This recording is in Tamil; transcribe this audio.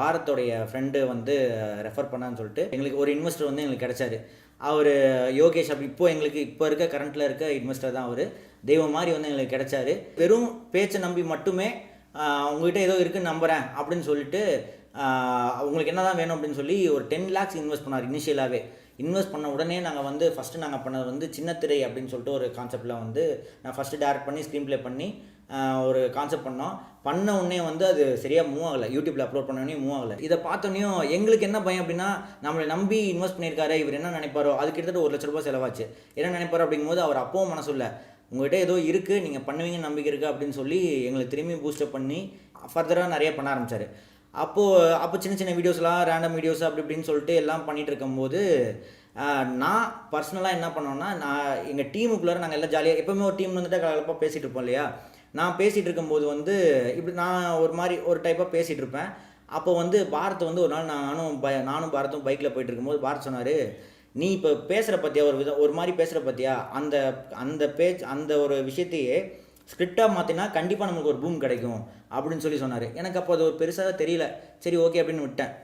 பாரத்தோடைய ஃப்ரெண்டு வந்து ரெஃபர் பண்ணான்னு சொல்லிட்டு எங்களுக்கு ஒரு இன்வெஸ்டர் வந்து எங்களுக்கு கிடைச்சாரு. அவர் யோகேஷ். அப்படி எங்களுக்கு இப்போ இருக்க கரண்ட்டில் இருக்க இன்வெஸ்டர் தான் அவர். தெய்வம் மாதிரி வந்து எங்களுக்கு கிடைச்சாரு. வெறும் பேச்சை நம்பி மட்டுமே உங்கள்கிட்ட ஏதோ இருக்குன்னு நம்புகிறேன் அப்படின்னு சொல்லிட்டு உங்களுக்கு என்ன தான் வேணும் அப்படின்னு சொல்லி ஒரு 10 lakhs இன்வெஸ்ட் பண்ணார். இனிஷியலாகவே இன்வெஸ்ட் பண்ண உடனே நாங்கள் வந்து ஃபஸ்ட்டு நாங்கள் பண்ணது வந்து சின்னத்திரை அப்படின்னு சொல்லிட்டு ஒரு கான்செப்டில் வந்து நான் ஃபஸ்ட்டு டேரக்ட் பண்ணி ஸ்க்ரீன் ப்ளே பண்ணி ஒரு கான்செப்ட் பண்ண உடனே வந்து அது சரியாக மூவ் ஆகலை. யூடியூப்பில் அப்லோட் பண்ணோடனே மூவ் ஆகலை. இதை பார்த்தோன்னையும் எங்களுக்கு என்ன பயம் அப்படின்னா, நம்மளை நம்பி இன்வெஸ்ட் பண்ணியிருக்காரு, இவர் என்ன நினைப்பாரோ, அது கிட்டத்தட்ட 1 லட்ச ரூபாய் செலவாச்சு. என்ன நினைப்பாரோ அப்படிங்கும்போது அவர் அப்பவும் மனசுல உங்கள்கிட்ட ஏதோ இருக்குது, நீங்கள் பண்ணுவீங்கன்னு நம்பிக்கை இருக்குது அப்படின்னு சொல்லி எங்களுக்கு திரும்பி பூஸ்டப் பண்ணி ஃபர்தராக நிறைய பண்ண ஆரம்பித்தார். அப்போ சின்ன சின்ன வீடியோஸ்லாம் ரேண்டம் வீடியோஸ் அப்படி இப்படின்னு சொல்லிட்டு எல்லாம் பண்ணிகிட்டு இருக்கும்போது நான் பர்சனலாக என்ன பண்ணோன்னா, நான் எங்கள் டீமுக்குள்ளார நாங்கள் எல்லாம் ஜாலியாக எப்போவுமே ஒரு டீம் வந்துட்டு கலகலப்பாக பேசிகிட்டு இருப்போம் இல்லையா. நான் பேசிகிட்டு இருக்கும்போது வந்து இப்படி நான் ஒரு டைப்பாக பேசிகிட்டு இருப்பேன். அப்போ வந்து பாரத் வந்து ஒரு நாள் நானும் பாரத்தும் பைக்கில் போயிட்டு இருக்கும்போது பாரத் சொன்னார், நீ இப்போ பேசுகிற பற்றியா ஒரு மாதிரி பேசுகிற பற்றியா அந்த ஒரு விஷயத்தையே ஸ்கிரிப்டாக மாற்றினா கண்டிப்பாக நமக்கு ஒரு பூம் கிடைக்கும் அப்படின்னு சொல்லி சொன்னார். எனக்கு அப்போ அது ஒரு பெருசாக தெரியல. சரி ஓகே அப்படின்னு விட்டேன்.